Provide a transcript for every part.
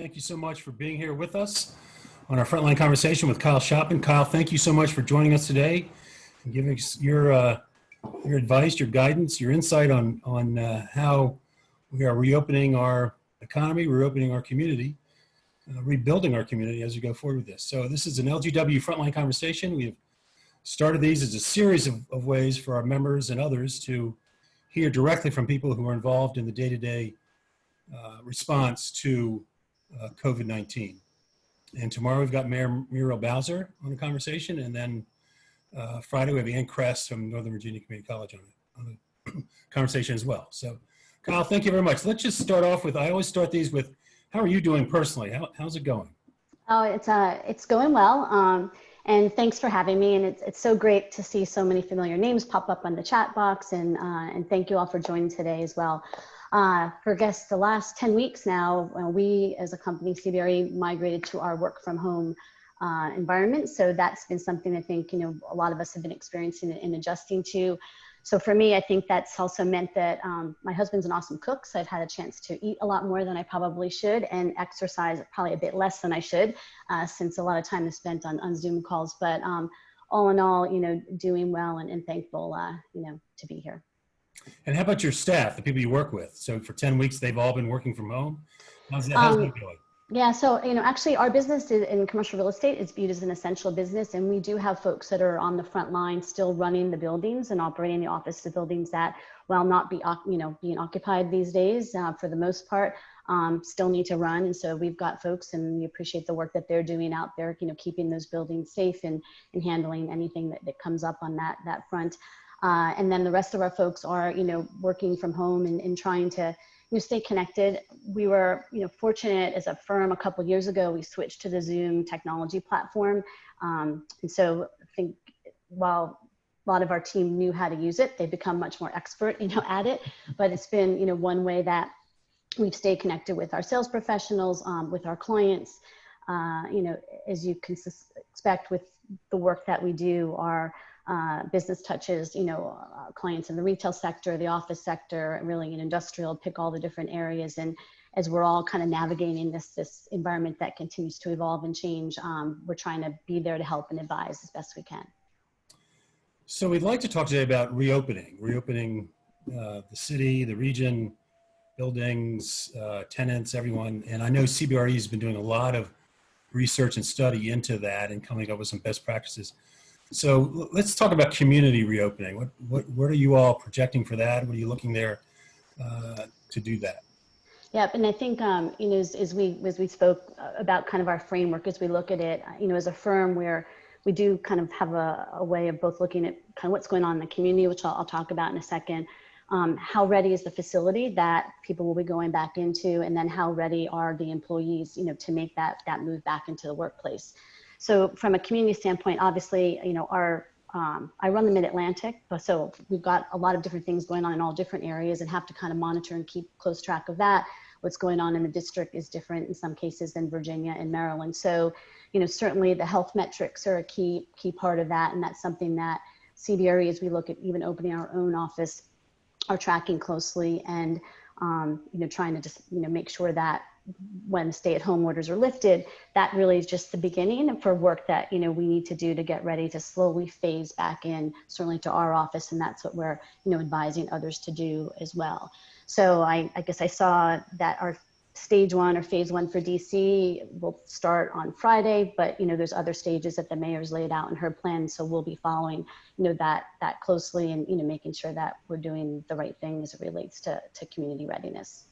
Thank you so much for being here with us on our Frontline conversation with Kyle Schoppmann. Kyle, thank you so much for joining us today and giving us your advice, your guidance, your insight on how we are reopening our economy, reopening our community, rebuilding our community as we go forward with this. So this is an LGW Frontline conversation. We have started these as a series of ways for our members and others to hear directly from people who are involved in the day-to-day response to COVID-19. And tomorrow we've got Mayor Muriel Bowser on the conversation, and then Friday we have Ann Kress from Northern Virginia Community College on the conversation as well. So Kyle, thank you very much. Let's just start off with, I always start these with, how are you doing personally? How's it going? Oh, it's going well. And thanks for having me. And it's so great to see so many familiar names pop up on the chat box. And thank you all for joining today as well. For I guess the last 10 weeks now, we as a company, CBRE, migrated to our work from home environment. So that's been something I think, a lot of us have been experiencing and adjusting to. So for me, I think that's also meant that my husband's an awesome cook. So I've had a chance to eat a lot more than I probably should and exercise probably a bit less than I should since a lot of time is spent on Zoom calls. But all in all, doing well and thankful, to be here. And how about your staff, the people you work with? So for 10 weeks, they've all been working from home. How's that going? Yeah, so, actually our business in commercial real estate is viewed as an essential business. And we do have folks that are on the front line still running the buildings and operating the office of buildings that, while not being occupied these days for the most part, still need to run. And so we've got folks, and we appreciate the work that they're doing out there, keeping those buildings safe and handling anything that comes up on that front. And then the rest of our folks are, working from home and trying to stay connected. We were, fortunate as a firm a couple of years ago, we switched to the Zoom technology platform. And so I think while a lot of our team knew how to use it, they've become much more expert, at it. But it's been, one way that we've stayed connected with our sales professionals, with our clients. As you can expect with the work that we do, our business touches, clients in the retail sector, the office sector, really in industrial, pick all the different areas. And as we're all kind of navigating this environment that continues to evolve and change, we're trying to be there to help and advise as best we can. So we'd like to talk today about reopening the city, the region, buildings, tenants, everyone. And I know CBRE has been doing a lot of research and study into that and coming up with some best practices. So let's talk about community reopening. What are you all projecting for that? What are you looking there to do that? Yeah, and I think as we spoke about kind of our framework, as we look at it, as a firm where we do kind of have a way of both looking at kind of what's going on in the community, which I'll talk about in a second. How ready is the facility that people will be going back into, and then how ready are the employees, to make that move back into the workplace. So from a community standpoint, obviously, I run the Mid-Atlantic, so we've got a lot of different things going on in all different areas and have to kind of monitor and keep close track of that. What's going on in the district is different in some cases than Virginia and Maryland. So, certainly the health metrics are a key part of that. And that's something that CBRE, as we look at even opening our own office, are tracking closely and, trying to just, make sure that when stay-at-home orders are lifted, that really is just the beginning for work that, we need to do to get ready to slowly phase back in, certainly to our office. And that's what we're, advising others to do as well. So I guess I saw that our stage one or phase one for DC will start on Friday, but, there's other stages that the mayor's laid out in her plan. So we'll be following, that closely and, making sure that we're doing the right thing as it relates to community readiness.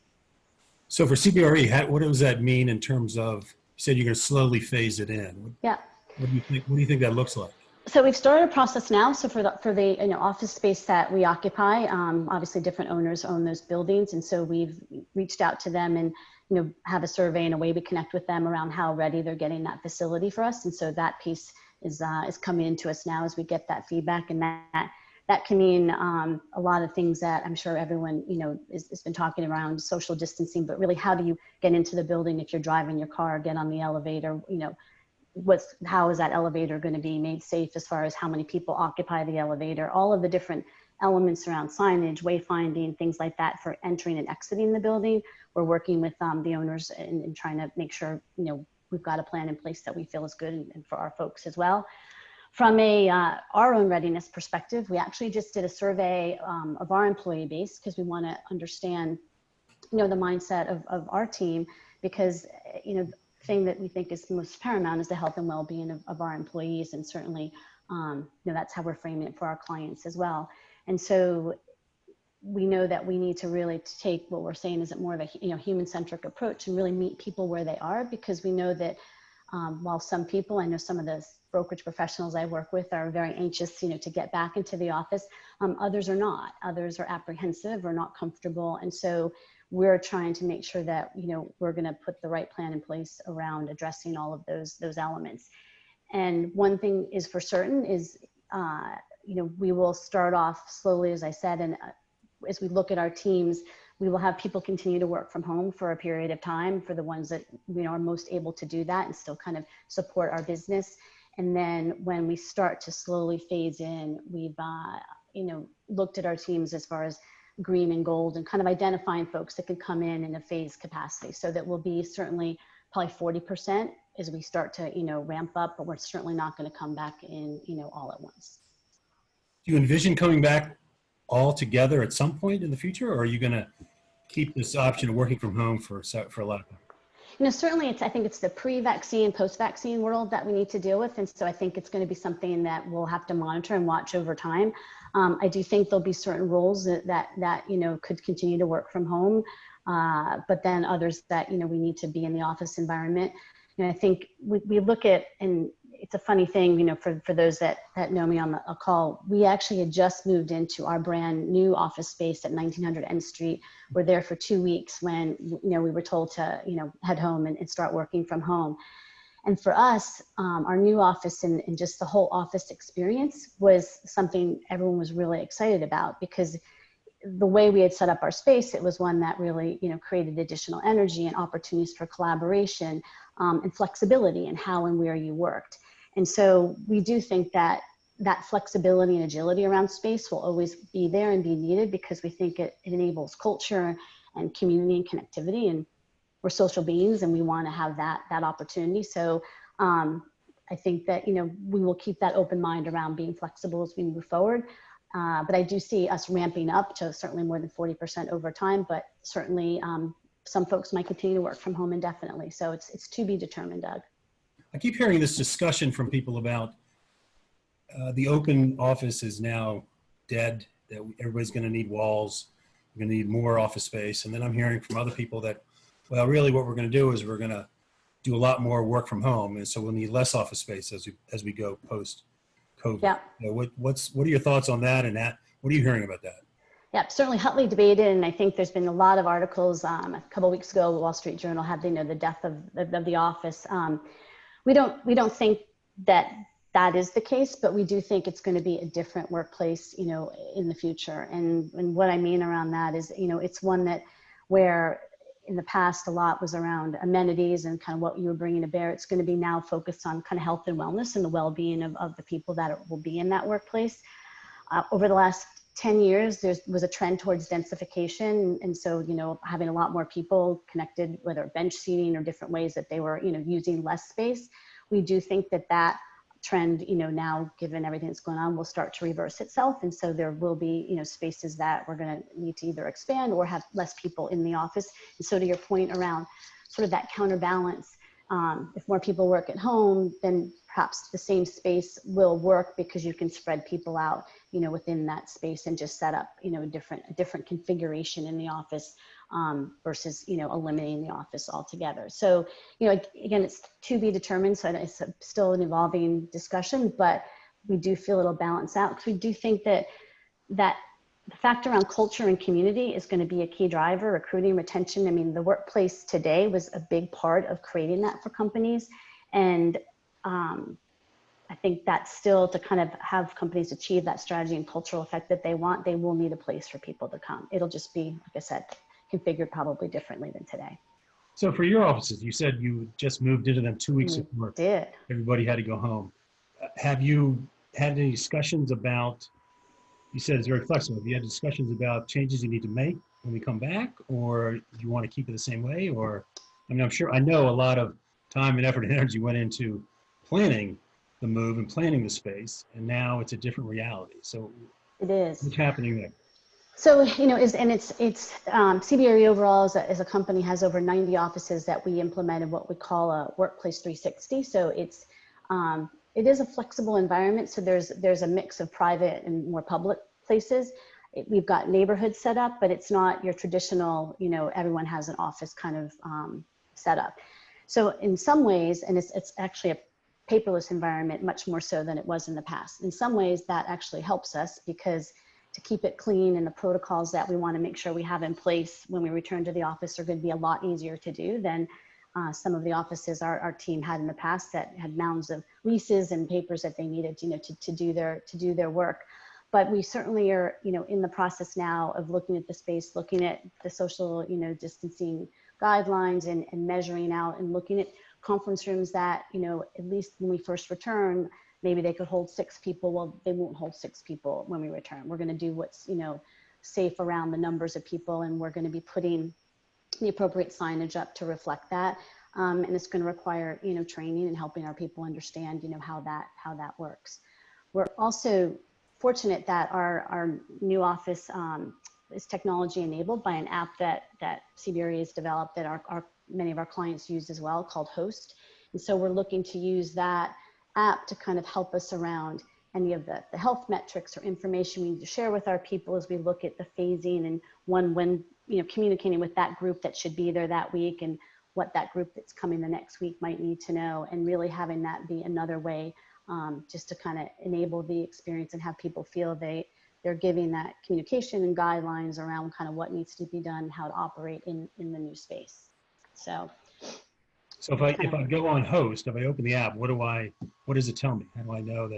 So for CBRE, what does that mean in terms of, you said you're going to slowly phase it in? Yeah. What do you think that looks like? So we've started a process now. So for the office space that we occupy, obviously different owners own those buildings. And so we've reached out to them and, have a survey and a way we connect with them around how ready they're getting that facility for us. And so that piece is coming into us now as we get that feedback, and that can mean a lot of things that I'm sure everyone, has been talking around social distancing, but really how do you get into the building if you're driving your car, get on the elevator, how is that elevator going to be made safe as far as how many people occupy the elevator, all of the different elements around signage, wayfinding, things like that for entering and exiting the building. We're working with the owners and trying to make sure, you know, we've got a plan in place that we feel is good and for our folks as well. From our own readiness perspective, we actually just did a survey of our employee base because we want to understand, you know, the mindset of our team, because, you know, the thing that we think is most paramount is the health and well-being of our employees. And certainly, you know, that's how we're framing it for our clients as well. And so we know that we need to really take what we're saying is more of a, you know, human-centric approach and really meet people where they are, because we know that while some people, I know some of the brokerage professionals I work with are very anxious, you know, to get back into the office, others are not. Others are apprehensive or not comfortable. And so we're trying to make sure that, you know, we're going to put the right plan in place around addressing all of those elements. And one thing is for certain is, you know, we will start off slowly, as I said, and as we look at our teams, we will have people continue to work from home for a period of time for the ones that, you know, are most able to do that and still kind of support our business. And then when we start to slowly phase in, we've, you know, looked at our teams as far as green and gold and kind of identifying folks that could come in a phased capacity. So that will be certainly probably 40% as we start to, you know, ramp up, but we're certainly not going to come back in, you know, all at once. Do you envision coming back all together at some point in the future, or are you going to keep this option of working from home for a lot of time? You know, certainly I think it's the pre-vaccine, post-vaccine world that we need to deal with. And so I think it's going to be something that we'll have to monitor and watch over time. I do think there'll be certain roles that you know, could continue to work from home, but then others that, you know, we need to be in the office environment. You know, I think we look at, and it's a funny thing, you know, for those that know me on a call, we actually had just moved into our brand new office space at 1900 N Street. We're there for 2 weeks when, you know, we were told to, you know, head home and start working from home. And for us, our new office and just the whole office experience was something everyone was really excited about, because the way we had set up our space, it was one that really, you know, created additional energy and opportunities for collaboration and flexibility in how and where you worked. And so we do think that that flexibility and agility around space will always be there and be needed, because we think it enables culture and community and connectivity, and we're social beings and we want to have that opportunity. So I think that, you know, we will keep that open mind around being flexible as we move forward. But I do see us ramping up to certainly more than 40% over time, but certainly some folks might continue to work from home indefinitely. So it's to be determined, Doug. I keep hearing this discussion from people about the open office is now dead, that everybody's going to need walls, we're going to need more office space. And then I'm hearing from other people that, well, really what we're going to do is we're going to do a lot more work from home. And so we'll need less office space as we go post-COVID. Yeah. You know, what are your thoughts on that, and what are you hearing about that? Yeah, certainly hotly debated, and I think there's been a lot of articles. A couple of weeks ago, the Wall Street Journal had, you know, the death of the office. We don't think that is the case, but we do think it's going to be a different workplace, you know, in the future. And what I mean around that is, you know, it's one that where in the past a lot was around amenities and kind of what you were bringing to bear. It's going to be now focused on kind of health and wellness and the well-being of the people that will be in that workplace. Over the last 10 years, there was a trend towards densification. And so, you know, having a lot more people connected, whether bench seating or different ways that they were, you know, using less space. We do think that trend, you know, now given everything that's going on, will start to reverse itself. And so there will be, you know, spaces that we're going to need to either expand or have less people in the office. And so to your point around sort of that counterbalance, if more people work at home, then perhaps the same space will work because you can spread people out, you know, within that space and just set up, you know, a different configuration in the office versus, you know, eliminating the office altogether. So, you know, again, it's to be determined. So it's still an evolving discussion, but we do feel it'll balance out, because we do think that the factor around culture and community is going to be a key driver, recruiting, retention. I mean, the workplace today was a big part of creating that for companies. And I think that still, to kind of have companies achieve that strategy and cultural effect that they want, they will need a place for people to come. It'll just be, like I said, configured probably differently than today. So for your offices, you said you just moved into them 2 weeks before everybody had to go home. Have you had any discussions about you said it's very flexible. Have you had discussions about changes you need to make when we come back, or do you want to keep it the same way? Or, I mean, I know a lot of time and effort and energy went into planning the move and planning the space, and now it's a different reality. So It is. what's happening there? So, CBRE overall as a company has over 90 offices that we implemented what we call a workplace 360. So it is a flexible environment. So there's a mix of private and more public places. We've got neighborhoods set up, but it's not your traditional, everyone has an office kind of setup. So in some ways, and it's actually a paperless environment, much more so than it was in the past. In some ways that actually helps us because to keep it clean and the protocols that we want to make sure we have in place when we return to the office are going to be a lot easier to do than some of the offices our team had in the past that had mounds of leases and papers that they needed, to do their work. But we certainly are, in the process now of looking at the space, looking at the social, distancing guidelines and measuring out and looking at conference rooms that, at least when we first return, maybe they could hold 6 people. Well, they won't hold 6 people when we return. We're going to do what's, safe around the numbers of people, and we're going to be putting the appropriate signage up to reflect that. And it's going to require, training and helping our people understand, how that works. We're also fortunate that our new office is technology enabled by an app that CBRE has developed that many of our clients use as well, called Host. And so we're looking to use that app to kind of help us around any of the health metrics or information we need to share with our people as we look at the phasing and when communicating with that group that should be there that week and what that group that's coming the next week might need to know, and really having that be another way just to kind of enable the experience and have people feel they're giving that communication and guidelines around kind of what needs to be done, how to operate in the new space. So So if I go on Host, if I open the app, what does it tell me? How do I know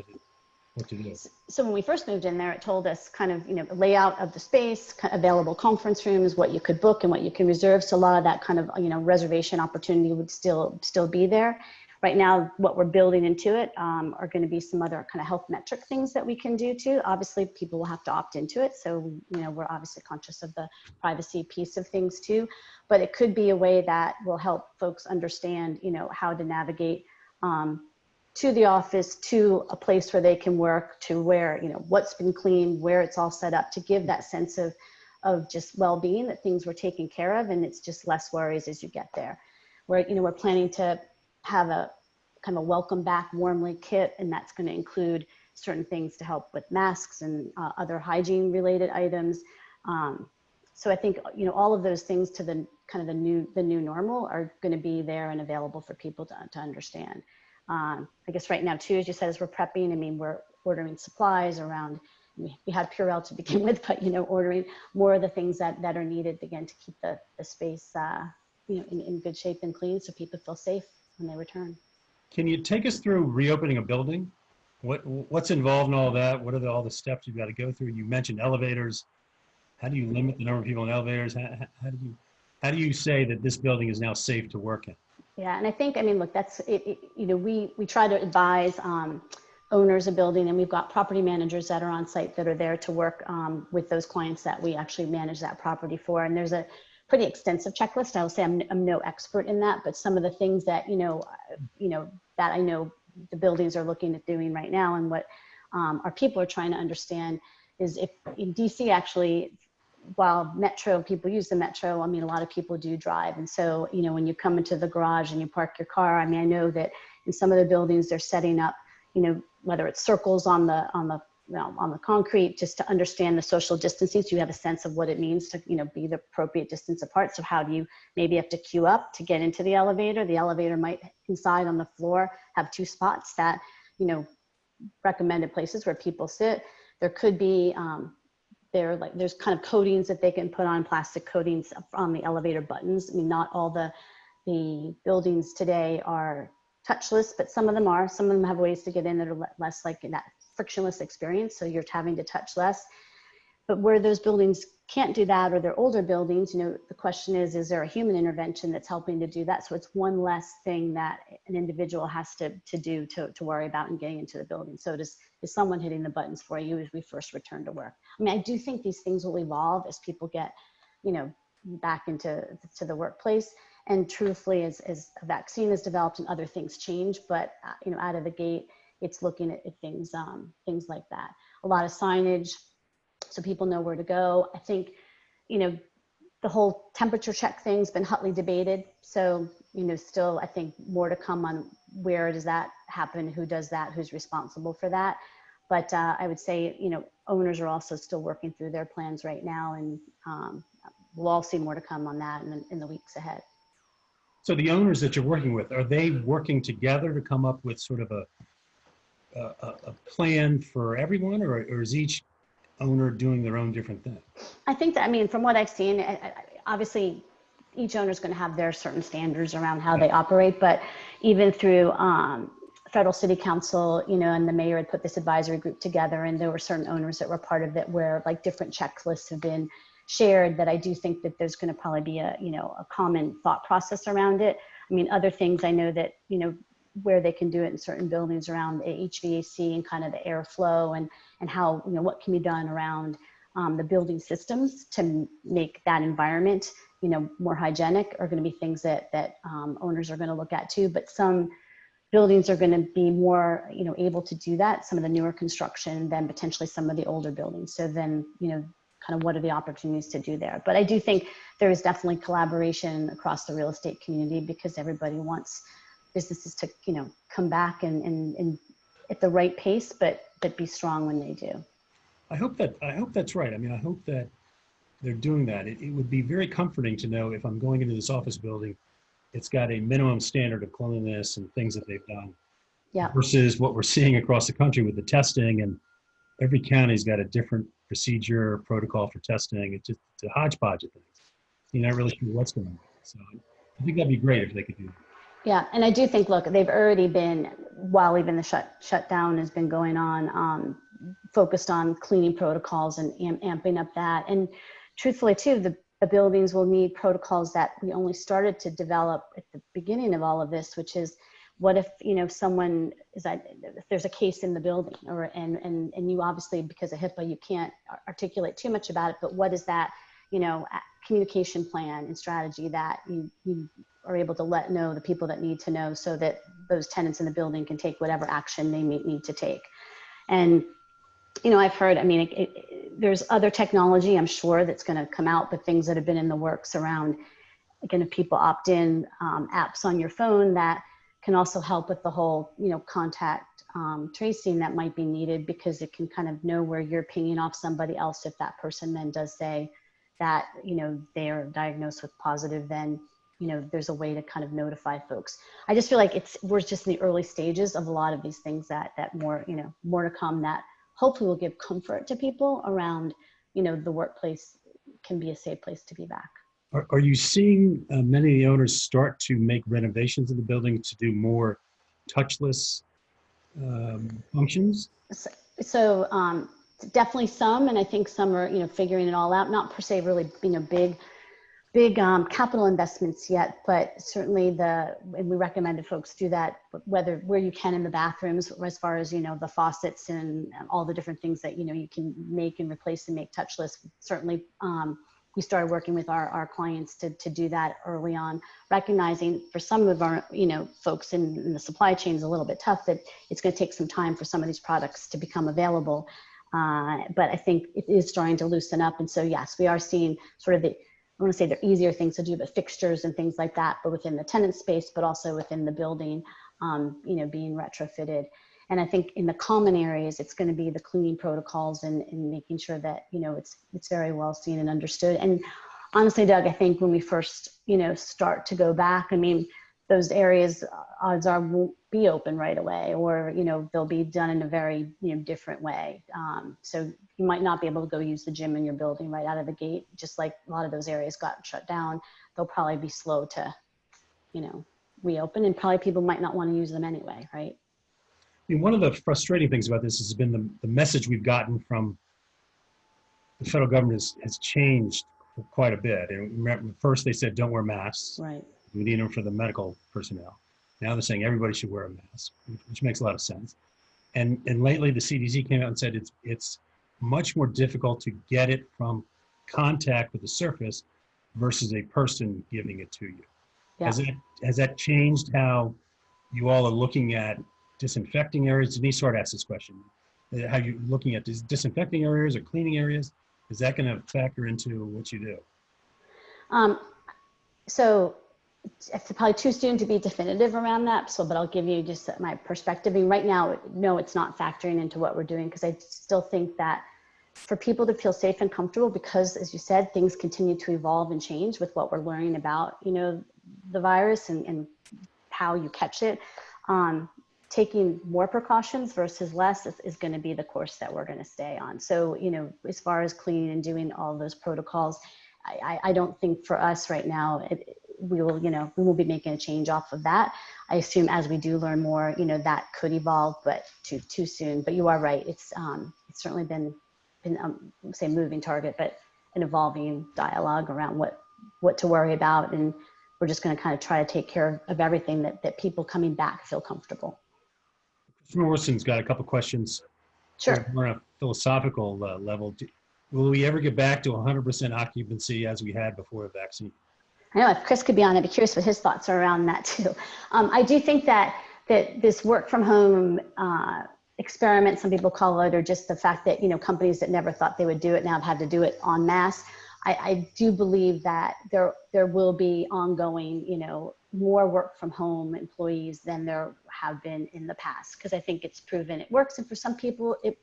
what to do? So when we first moved in there, it told us kind of, layout of the space, available conference rooms, what you could book and what you can reserve. So a lot of that kind of, reservation opportunity would still be there. Right now, what we're building into it are going to be some other kind of health metric things that we can do too. Obviously, people will have to opt into it. So, we're obviously conscious of the privacy piece of things too, but it could be a way that will help folks understand, how to navigate to the office, to a place where they can work, to where, what's been cleaned, where it's all set up, to give that sense of just well-being, that things were taken care of, and it's just less worries as you get there. We're planning to have a kind of a welcome back warmly kit, and that's going to include certain things to help with masks and other hygiene related items. So I think, all of those things to the kind of the new normal are going to be there and available for people to understand. I guess right now too, as you said, as we're prepping, we're ordering supplies around, we had Purell to begin with, but, ordering more of the things that are needed, again, to keep the space, in good shape and clean so people feel safe when they return. Can you take us through reopening a building? What's involved in all that? What are all the steps you've got to go through? You mentioned elevators. How do you limit the number of people in elevators? How do you say that this building is now safe to work in? Yeah, and I think, look, that's it. We try to advise owners of building, and we've got property managers that are on site that are there to work with those clients that we actually manage that property for. And there's a pretty extensive checklist. I will say I'm no expert in that, but some of the things that that I know the buildings are looking at doing right now, and what our people are trying to understand is, if in DC actually, while metro, people use the metro, a lot of people do drive. And so, when you come into the garage and you park your car, I know that in some of the buildings they're setting up, whether it's circles on the concrete, just to understand the social distancing, so you have a sense of what it means to, be the appropriate distance apart. So how do you maybe have to queue up to get into the elevator? The elevator might inside on the floor have 2 spots that, recommended places where people sit. There could be, there's kind of coatings that they can put on, plastic coatings on the elevator buttons. Not all the buildings today are touchless, but some of them are. Some of them have ways to get in that are less like that frictionless experience. So you're having to touch less. But where those buildings can't do that, or they're older buildings, the question is there a human intervention that's helping to do that? So it's one less thing that an individual has to do to worry about in getting into the building. So is someone hitting the buttons for you as we first return to work? I mean, I do think these things will evolve as people get, back into the workplace. And truthfully, as a vaccine is developed and other things change, but out of the gate, it's looking at things like that. A lot of signage, so people know where to go. I think, the whole temperature check thing's been hotly debated. So, still, I think more to come on where does that happen, who does that, who's responsible for that. But I would say, owners are also still working through their plans right now, and we'll all see more to come on that in the weeks ahead. So the owners that you're working with, are they working together to come up with sort of a plan for everyone, or is each owner doing their own different thing? I think that, from what I've seen, obviously each owner is going to have their certain standards around how they operate, but even through federal city council, and the mayor had put this advisory group together, and there were certain owners that were part of it where like different checklists have been shared, that I do think that there's going to probably be a common thought process around it. Other things I know that, where they can do it in certain buildings around HVAC and kind of the airflow and how, what can be done around the building systems to make that environment, more hygienic, are going to be things that owners are going to look at too. But some buildings are going to be more, able to do that, some of the newer construction, than potentially some of the older buildings. So then, kind of what are the opportunities to do there. But I do think there is definitely collaboration across the real estate community, because everybody wants businesses to, come back and at the right pace, but be strong when they do. I hope that's right. I hope that they're doing that. It would be very comforting to know, if I'm going into this office building, it's got a minimum standard of cleanliness and things that they've done. Yeah. Versus what we're seeing across the country with the testing, and every county's got a different procedure, protocol for testing. It's a hodgepodge of things. You're not really sure what's going on. So I think that'd be great if they could do that. Yeah, and I do think, look, they've already been, while even the shutdown has been going on, focused on cleaning protocols and amping up that. And truthfully too, the buildings will need protocols that we only started to develop at the beginning of all of this, which is, what if, someone if there's a case in the building, or and you obviously, because of HIPAA, you can't articulate too much about it, but what is that, communication plan and strategy that you are able to let know the people that need to know, so that those tenants in the building can take whatever action they may need to take. And, I've heard, there's other technology, I'm sure, that's going to come out, but things that have been in the works around, again, if people opt in, apps on your phone that can also help with the whole, contact tracing that might be needed, because it can kind of know where you're pinging off somebody else. If that person then does say that, they are diagnosed with positive, then, there's a way to kind of notify folks. I just feel like we're just in the early stages of a lot of these things that more to come, that hopefully will give comfort to people around, the workplace can be a safe place to be back. Are you seeing many of the owners start to make renovations in the building to do more touchless functions? So definitely some, and I think some are, figuring it all out, not per se really, big capital investments yet, but certainly and we recommended folks do that, where you can in the bathrooms, as far as, the faucets and all the different things that, you can make and replace and make touchless. Certainly, we started working with our clients to do that early on, recognizing for some of our, folks in the supply chain is a little bit tough, that it's going to take some time for some of these products to become available. But I think it is starting to loosen up. And so, yes, we are seeing sort of I want to say they're easier things to do, but fixtures and things like that, but within the tenant space, but also within the building, being retrofitted. And I think in the common areas, it's going to be the cleaning protocols and making sure that, it's very well seen and understood. And honestly, Doug, I think when we first, start to go back, those areas, odds are, won't be open right away, or, they'll be done in a very, different way. So you might not be able to go use the gym in your building right out of the gate, just like a lot of those areas got shut down. They'll probably be slow to, reopen, and probably people might not want to use them anyway, right? One of the frustrating things about this has been the message we've gotten from the federal government has changed quite a bit. And remember, first they said don't wear masks. Right. We need them for the medical personnel. Now they're saying everybody should wear a mask, which makes a lot of sense. And lately the CDC came out and said it's much more difficult to get it from contact with the surface versus a person giving it to you. Yeah. Has that changed how you all are looking at disinfecting areas? Denise sort of asked this question. How you looking at disinfecting areas or cleaning areas? Is that going to factor into what you do? So it's probably too soon to be definitive around that. So, but I'll give you just my perspective. And right now, no, it's not factoring into what we're doing, because I still think that for people to feel safe and comfortable, because as you said, things continue to evolve and change with what we're learning about, you know, the virus and how you catch it. Taking more precautions versus less is going to be the course that we're going to stay on. So, you know, as far as cleaning and doing all those protocols, I don't think for us right now, we will be making a change off of that. I assume as we do learn more, you know, that could evolve, but too soon. But you are right. It's certainly been say moving target, but an evolving dialogue around what to worry about. And we're just going to kind of try to take care of everything that people coming back feel comfortable. Morrison's got a couple questions. Sure. More on a philosophical level. Will we ever get back to 100% occupancy as we had before the vaccine? I know if Chris could be on, I'd be curious what his thoughts are around that too. I do think that this work from home experiment, some people call it, or just the fact that, you know, companies that never thought they would do it now have had to do it en masse. I do believe that there will be ongoing, you know, more work from home employees than there have been in the past, because I think it's proven it works. And for some people, it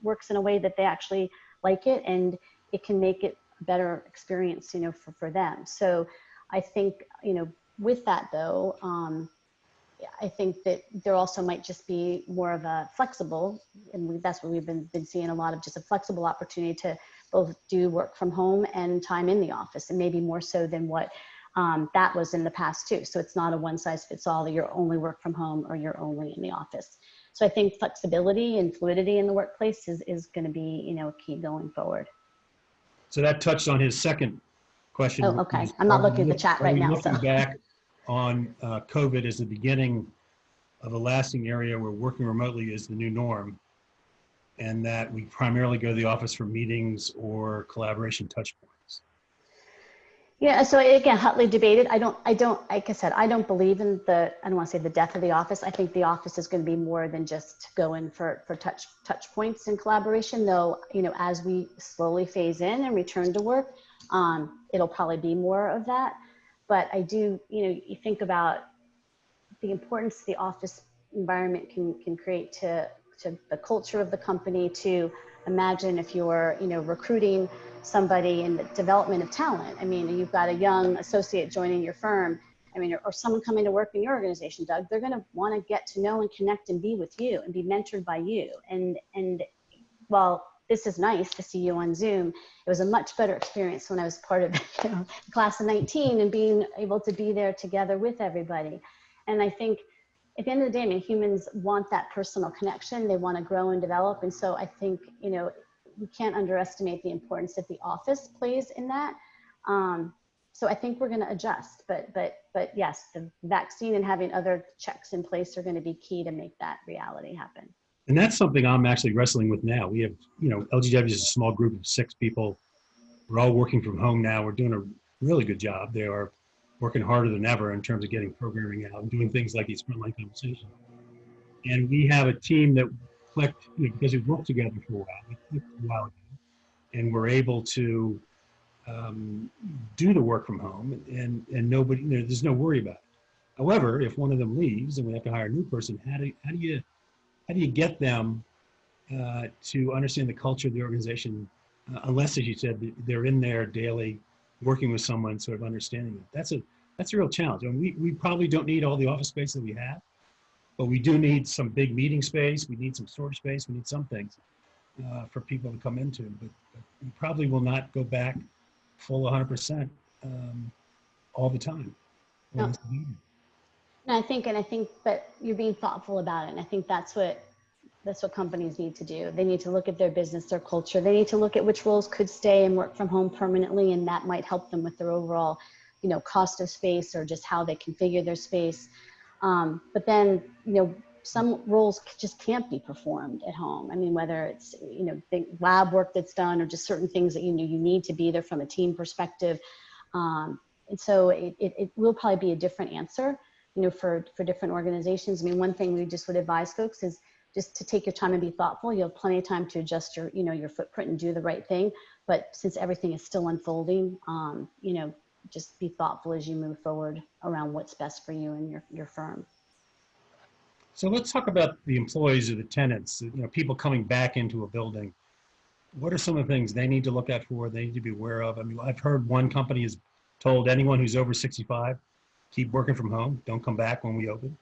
works in a way that they actually like it, and it can make it a better experience, you know, for them. So I think, you know, with that though, I think that there also might just be more of a flexible, and that's what we've been seeing a lot of, just a flexible opportunity to both do work from home and time in the office, and maybe more so than what that was in the past too. So it's not a one size fits all, that you're only work from home or you're only in the office. So I think flexibility and fluidity in the workplace is going to be, you know, a key going forward. So that touched on his second question. Oh, okay. I'm not looking at the chat right now. Looking back on COVID as the beginning of a lasting area where working remotely is the new norm, and that we primarily go to the office for meetings or collaboration touch points? Yeah, so again, hotly debated. I don't, like I said, I don't believe in I don't want to say the death of the office. I think the office is going to be more than just going for touch points and collaboration, though, you know, as we slowly phase in and return to work, it'll probably be more of that. But I do, you know, you think about the importance the office environment can create to the culture of the company, to imagine if you're, you know, recruiting somebody in the development of talent. I mean, you've got a young associate joining your firm, I mean, or someone coming to work in your organization, Doug, they're going to want to get to know and connect and be with you and be mentored by you. And while this is nice to see you on Zoom, it was a much better experience when I was part of, you know, the class of 19 and being able to be there together with everybody. And I think at the end of the day, I mean, humans want that personal connection. They want to grow and develop. And so I think, you know, we can't underestimate the importance that the office plays in that. So I think we're going to adjust, but yes, the vaccine and having other checks in place are going to be key to make that reality happen. And that's something I'm actually wrestling with now. We have, you know, LGW is a small group of 6 people. We're all working from home now. We're doing a really good job. They are working harder than ever in terms of getting programming out and doing things like these Frontline conversations. And we have a team that clicked, you know, because we've worked together for a while. We clicked a while ago, and we're able to do the work from home, and nobody, you know, there's no worry about it. However, if one of them leaves and we have to hire a new person, how do you get them to understand the culture of the organization, unless, as you said, they're in there daily working with someone, sort of understanding it. That's a real challenge. I mean, we probably don't need all the office space that we have, but we do need some big meeting space. We need some storage space. We need some things for people to come into, but we probably will not go back full 100% all the time. No, I think, but you're being thoughtful about it. And I think that's what That's what companies need to do. They need to look at their business, their culture. They need to look at which roles could stay and work from home permanently, and that might help them with their overall, cost of space or just how they configure their space. But then, some roles just can't be performed at home. I mean, whether it's, the lab work that's done or just certain things that, you need to be there from a team perspective. And so it will probably be a different answer, for different organizations. I mean, one thing we just would advise folks is just to take your time and be thoughtful. You have plenty of time to adjust your, your footprint and do the right thing. But since everything is still unfolding, just be thoughtful as you move forward around what's best for you and your firm. So let's talk about the employees or the tenants, people coming back into a building. What are some of the things they need to look out for, they need to be aware of? I mean, I've heard one company has told anyone who's over 65, keep working from home, don't come back when we open.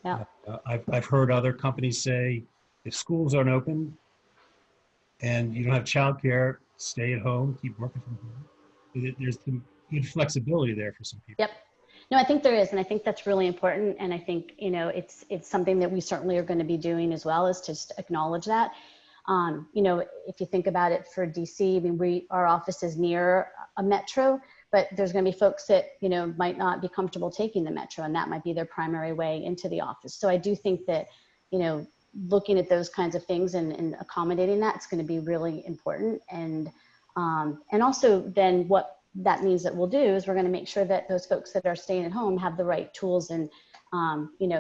Yeah. I've heard other companies say, if schools aren't open and you don't have childcare, stay at home, keep working from home. There's some good flexibility there for some people. Yep. No, I think there is. And I think that's really important. And I think, it's something that we certainly are going to be doing as well, is to just acknowledge that. If you think about it for DC, I mean, our office is near a metro, but there's going to be folks that, might not be comfortable taking the metro, and that might be their primary way into the office. So I do think that, looking at those kinds of things and accommodating that, it's going to be really important. And also then what that means that we'll do is we're going to make sure that those folks that are staying at home have the right tools and,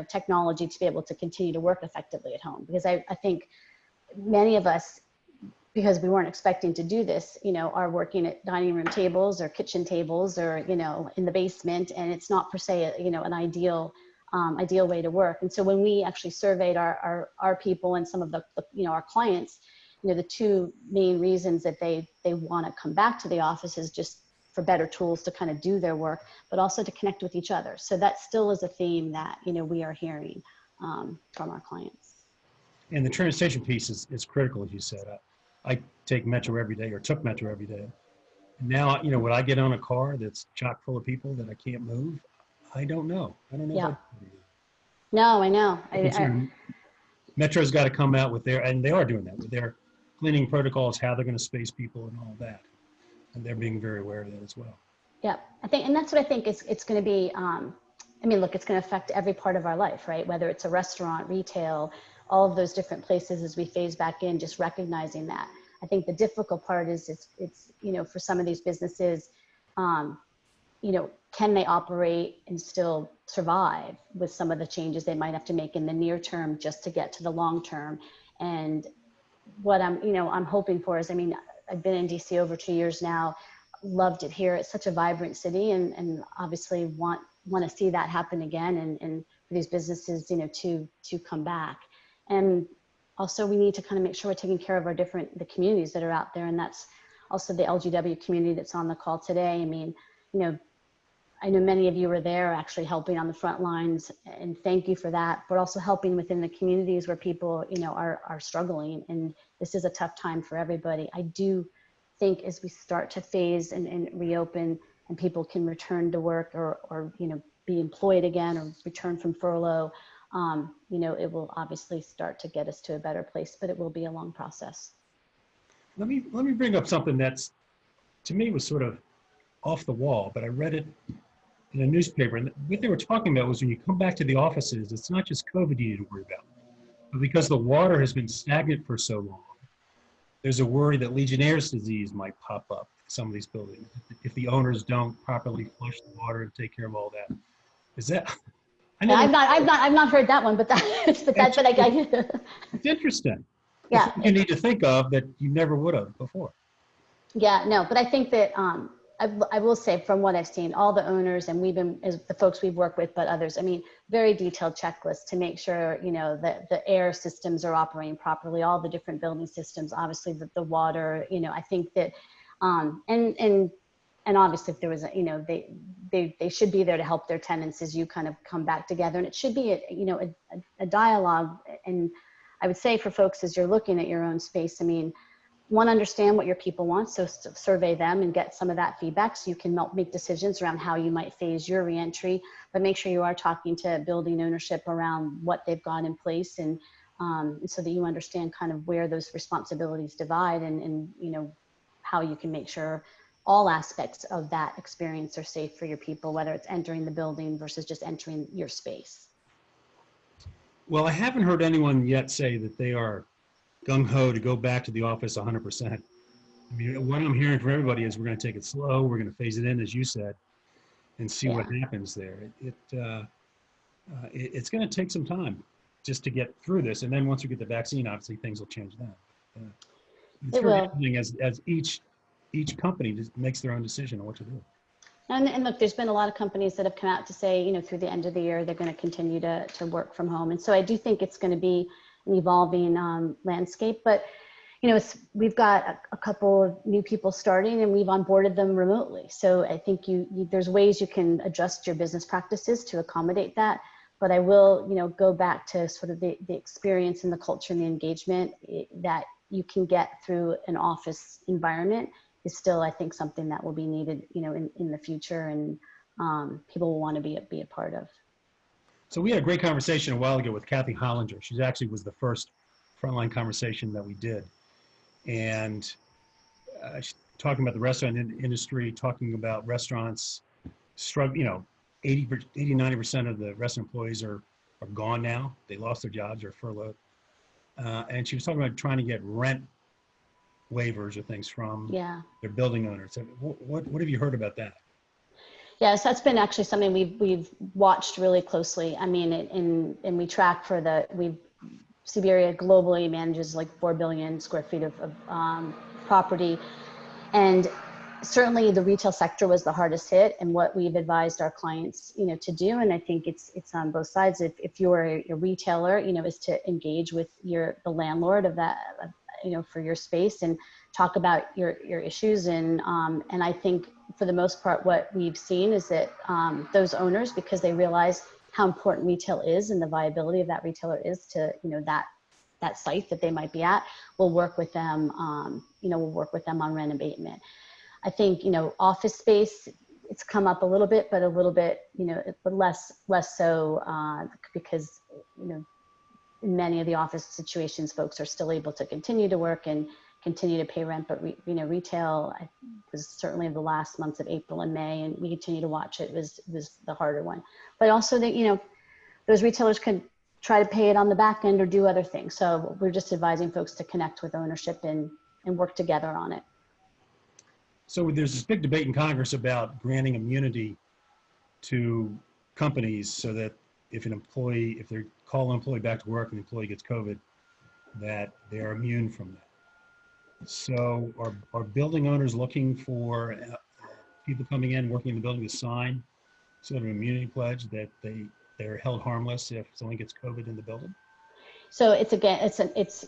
technology to be able to continue to work effectively at home. Because I think many of us, because we weren't expecting to do this, are working at dining room tables or kitchen tables or, in the basement, and it's not per se, an ideal way to work. And so when we actually surveyed our people and some of the, our clients, the two main reasons that they want to come back to the office is just for better tools to kind of do their work, but also to connect with each other. So that still is a theme that, we are hearing from our clients. And the transportation piece is critical, as you said. I take Metro every day, or took Metro every day. And now, would I get on a car that's chock full of people that I can't move? I don't know. I don't know. Yeah. No, I know. Metro's got to come out with and they are doing that, with their cleaning protocols, how they're going to space people and all that. And they're being very aware of that as well. Yeah, and that's what I think it's going to be. Look, it's going to affect every part of our life, right? Whether it's a restaurant, retail, all of those different places as we phase back in, just recognizing that. I think the difficult part is it's for some of these businesses, can they operate and still survive with some of the changes they might have to make in the near term just to get to the long term? And what I'm hoping for is, I've been in DC over 2 years now, loved it here. It's such a vibrant city, and obviously want to see that happen again, and for these businesses, to come back. And also we need to kind of make sure we're taking care of the communities that are out there. And that's also the LGW community that's on the call today. I know many of you were there actually helping on the front lines, and thank you for that, but also helping within the communities where people, are struggling. And this is a tough time for everybody. I do think as we start to phase and reopen, and people can return to work or be employed again or return from furlough, it will obviously start to get us to a better place, but it will be a long process. Let me bring up something that's, to me, was sort of off the wall, but I read it in a newspaper, and what they were talking about was when you come back to the offices, it's not just COVID you need to worry about, but because the water has been stagnant for so long, there's a worry that Legionnaire's disease might pop up in some of these buildings if the owners don't properly flush the water and take care of all that. Is that? I've not heard that one, but that's what I. It's interesting. Yeah, you need to think of that you never would have before. Yeah, no, but I think that I will say, from what I've seen, all the owners, and we've been, as the folks we've worked with, but others, very detailed checklists to make sure, that the air systems are operating properly, all the different building systems, obviously the water, I think that, and obviously if there was they should be there to help their tenants as you kind of come back together. And it should be a dialogue. And I would say for folks, as you're looking at your own space, one, understand what your people want, so survey them and get some of that feedback so you can make decisions around how you might phase your reentry, but make sure you are talking to building ownership around what they've got in place. And so that you understand kind of where those responsibilities divide and how you can make sure all aspects of that experience are safe for your people, whether it's entering the building versus just entering your space. Well, I haven't heard anyone yet say that they are gung-ho to go back to the office 100%. I mean, what I'm hearing from everybody is we're going to take it slow. We're going to phase it in, as you said, and see what happens there. It's going to take some time just to get through this. And then once we get the vaccine, obviously things will change then. It's It very will. interesting as each company just makes their own decision on what to do. And look, there's been a lot of companies that have come out to say, through the end of the year, they're going to continue to work from home. And so I do think it's going to be an evolving landscape. But, we've got a couple of new people starting and we've onboarded them remotely. So I think there's ways you can adjust your business practices to accommodate that. But I will, go back to sort of the experience and the culture and the engagement that you can get through an office environment is still, I think, something that will be needed, in the future, and people will want to be a part of. So we had a great conversation a while ago with Kathy Hollinger. She actually was the first Frontline conversation that we did. And she's talking about the restaurant industry, talking about restaurants, 80, 90% of the restaurant employees are gone now. They lost their jobs or furloughed. And she was talking about trying to get rent waivers or things from their building owners. What have you heard about that? Yeah, so that's been actually something we've watched really closely. I mean, and we track for CBRE globally manages like 4 billion square feet of property. And certainly the retail sector was the hardest hit, and what we've advised our clients, to do. And I think it's on both sides. If you're a retailer, is to engage with the landlord of that, for your space and talk about your issues. And I think for the most part, what we've seen is that those owners, because they realize how important retail is and the viability of that retailer is to, that site that they might be at, will work with them, on rent abatement. I think, office space, it's come up a little bit, but but less so because, in many of the office situations, folks are still able to continue to work and continue to pay rent. But, retail was certainly the last months of April and May, and we continue to watch it, was the harder one. But also that, those retailers can try to pay it on the back end or do other things. So we're just advising folks to connect with ownership and work together on it. So there's this big debate in Congress about granting immunity to companies so that if they call an employee back to work and the employee gets COVID, that they're immune from that. So are building owners looking for people coming in, working in the building to sign sort of an immunity pledge that they're held harmless if someone gets COVID in the building? So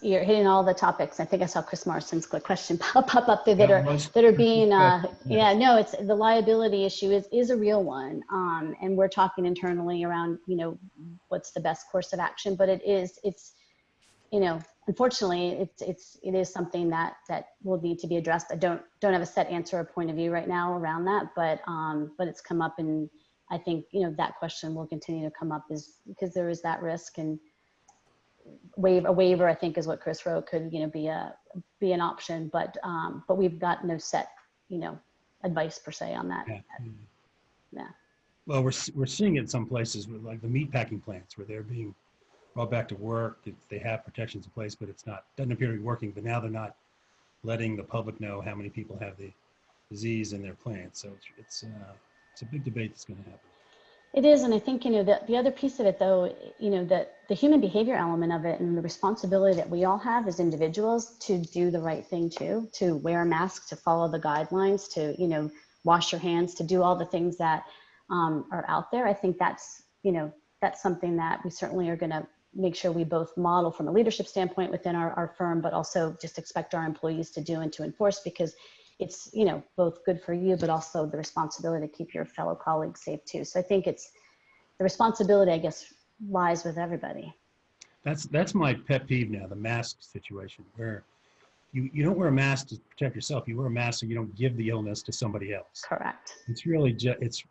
you're hitting all the topics. I think I saw Chris Morrison's question pop up there that are being, it's the liability issue is a real one. And we're talking internally around, what's the best course of action, but it's unfortunately it is something that will need to be addressed. I don't have a set answer or point of view right now around that, but it's come up, and I think, that question will continue to come up is because there is that risk, and a waiver, I think, is what Chris wrote, could, be an option, but we've got no set, advice per se on that. Yeah. Well, we're seeing it in some places with like the meatpacking plants where they're being brought back to work. They have protections in place, but doesn't appear to be working. But now they're not letting the public know how many people have the disease in their plants. So it's a big debate that's going to happen. It is, and I think, the other piece of it, though, that the human behavior element of it and the responsibility that we all have as individuals to do the right thing too, to wear a mask, to follow the guidelines, to, wash your hands, to do all the things that are out there. I think that's something that we certainly are going to make sure we both model from a leadership standpoint within our firm, but also just expect our employees to do and to enforce, because it's, both good for you, but also the responsibility to keep your fellow colleagues safe too. So I think it's the responsibility, I guess, lies with everybody. That's my pet peeve now, the mask situation, where you don't wear a mask to protect yourself. You wear a mask so you don't give the illness to somebody else. Correct. It's really it's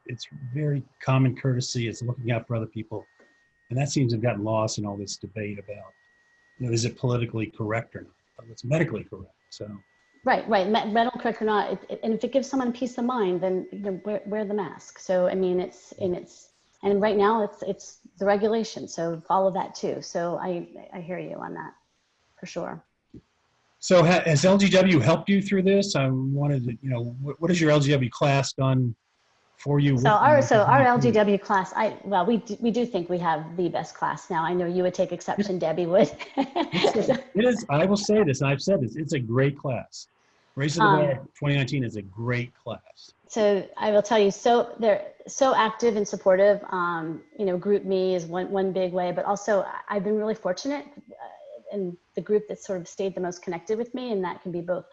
very common courtesy. It's looking out for other people. And that seems to have gotten lost in all this debate about is it politically correct or not? It's medically correct. So. Right, right. Medical correct or not, and if it gives someone peace of mind, then wear the mask. So I mean, and right now it's the regulation. So follow that too. So I hear you on that for sure. So has LGW helped you through this? I wanted to, what has your LGW class done for you? So our LGW class, we do think we have the best class now. I know you would take exception, Debbie would. It is. I will say this, and I've said this. It's a great class. Race of the Bar 2019 is a great class. So I will tell you, so they're so active and supportive. Group Me is one big way, but also I've been really fortunate in the group that sort of stayed the most connected with me, and that can be both,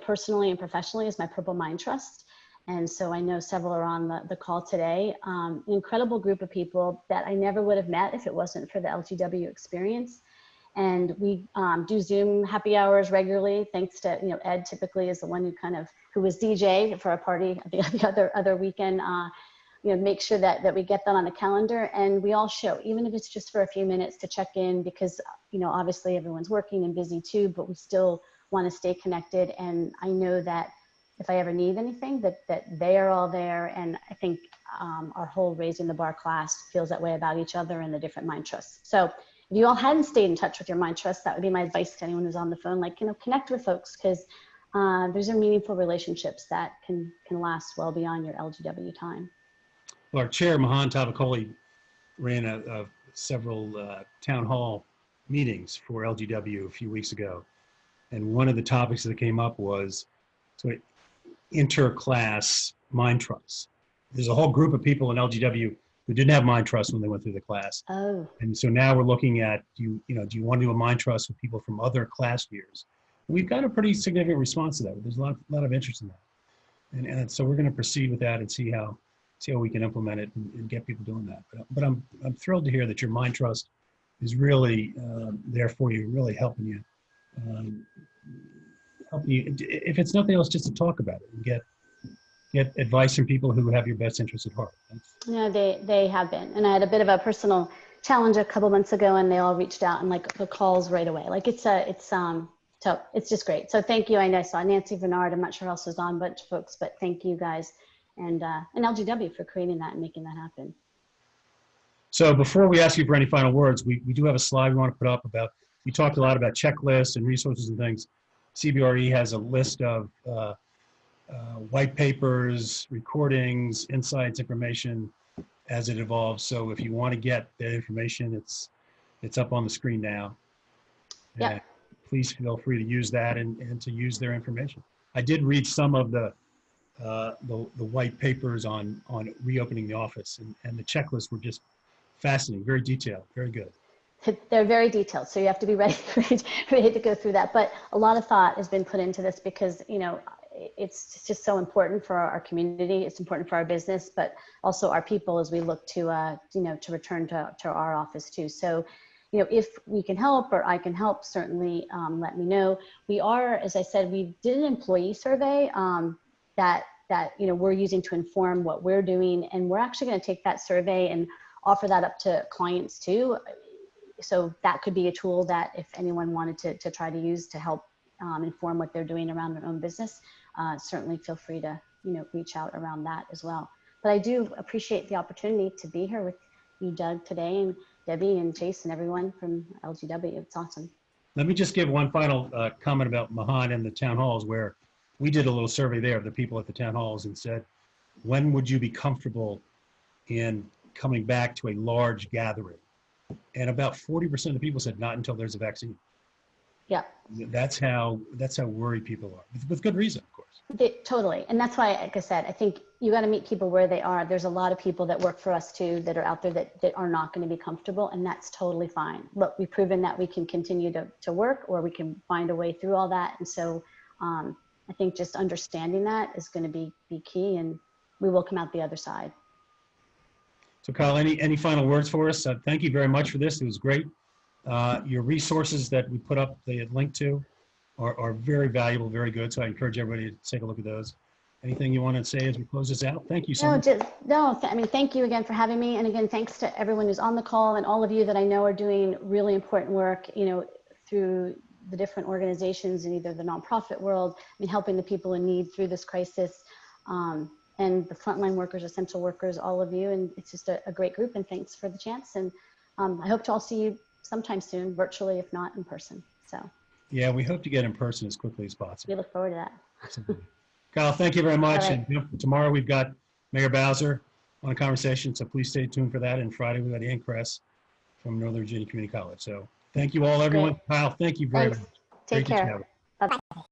personally and professionally, is my Purple Mind Trust. And so I know several are on the call today. An incredible group of people that I never would have met if it wasn't for the LGW experience. And we do Zoom happy hours regularly, thanks to, Ed typically is the one who was DJ for a party the other weekend, make sure that we get that on the calendar, and we all show, even if it's just for a few minutes to check in, because, obviously everyone's working and busy too, but we still want to stay connected. And I know that if I ever need anything, that they are all there. And I think our whole Raising the Bar class feels that way about each other and the different mind trusts. So if you all hadn't stayed in touch with your mind trust, that would be my advice to anyone who's on the phone, connect with folks, because those are meaningful relationships that can last well beyond your LGW time. Well, our chair, Mahan Tavakoli, ran several town hall meetings for LGW a few weeks ago. And one of the topics that came up was inter-class mind trusts. There's a whole group of people in LGW who didn't have mind trust when they went through the class. Oh. And so now we're looking at, do you want to do a mind trust with people from other class years? And we've got a pretty significant response to that. There's a lot of interest in that. And so we're going to proceed with that and see how we can implement it and get people doing that. But I'm thrilled to hear that your mind trust is really there for you, really helping you, if it's nothing else, just to talk about it and get advice from people who have your best interests at heart. Yeah, they have been. And I had a bit of a personal challenge a couple months ago, and they all reached out and the calls right away. So it's just great. So thank you. I saw Nancy Bernard. I'm not sure who else was on, a bunch of folks, but thank you guys and LGW for creating that and making that happen. So before we ask you for any final words, we do have a slide we want to put up about, we talked a lot about checklists and resources and things. CBRE has a list of white papers, recordings, insights, information as it evolves. So if you want to get that information, it's up on the screen now. Yeah. Please feel free to use that and to use their information. I did read some of the white papers on reopening the office, and the checklists were just fascinating, very detailed, very good. They're very detailed, so you have to be ready to go through that. But a lot of thought has been put into this because, it's just so important for our community. It's important for our business, but also our people as we look to, to return to our office too. So, if we can help or I can help, certainly let me know. We are, as I said, we did an employee survey that we're using to inform what we're doing, and we're actually going to take that survey and offer that up to clients too. So that could be a tool that if anyone wanted to try to use to help inform what they're doing around their own business, certainly feel free to reach out around that as well. But I do appreciate the opportunity to be here with you, Doug, today, and Debbie and Chase and everyone from LGW. It's awesome. Let me just give one final comment about Mahan and the town halls, where we did a little survey there of the people at the town halls and said, when would you be comfortable in coming back to a large gathering? And about 40% of the people said not until there's a vaccine. Yeah. That's how worried people are, with good reason, of course. Totally. And that's why, like I said, I think you got to meet people where they are. There's a lot of people that work for us too, that are out there that are not going to be comfortable, and that's totally fine. Look, we've proven that we can continue to work, or we can find a way through all that. And so I think just understanding that is going to be key, and we will come out the other side. So Kyle, any final words for us? Thank you very much for this. It was great. Your resources that we put up the link to are very valuable, very good. So I encourage everybody to take a look at those. Anything you want to say as we close this out? Thank you so much. I mean, thank you again for having me. And again, thanks to everyone who's on the call and all of you that I know are doing really important work. through the different organizations in either the nonprofit world, I mean, helping the people in need through this crisis, and the frontline workers, essential workers, all of you. And it's just a great group, and thanks for the chance. And I hope to all see you sometime soon, virtually, if not in person. So Yeah, we hope to get in person as quickly as we possible. look forward to that. Absolutely. Kyle, thank you very much. All right. And tomorrow we've got Mayor Bowser on a conversation, so please stay tuned for that. And Friday we've got Ann Kress from Northern Virginia Community College. So thank you all, everyone. Great. Kyle, thank you very Thanks. much. Take Great to care. chat. Bye.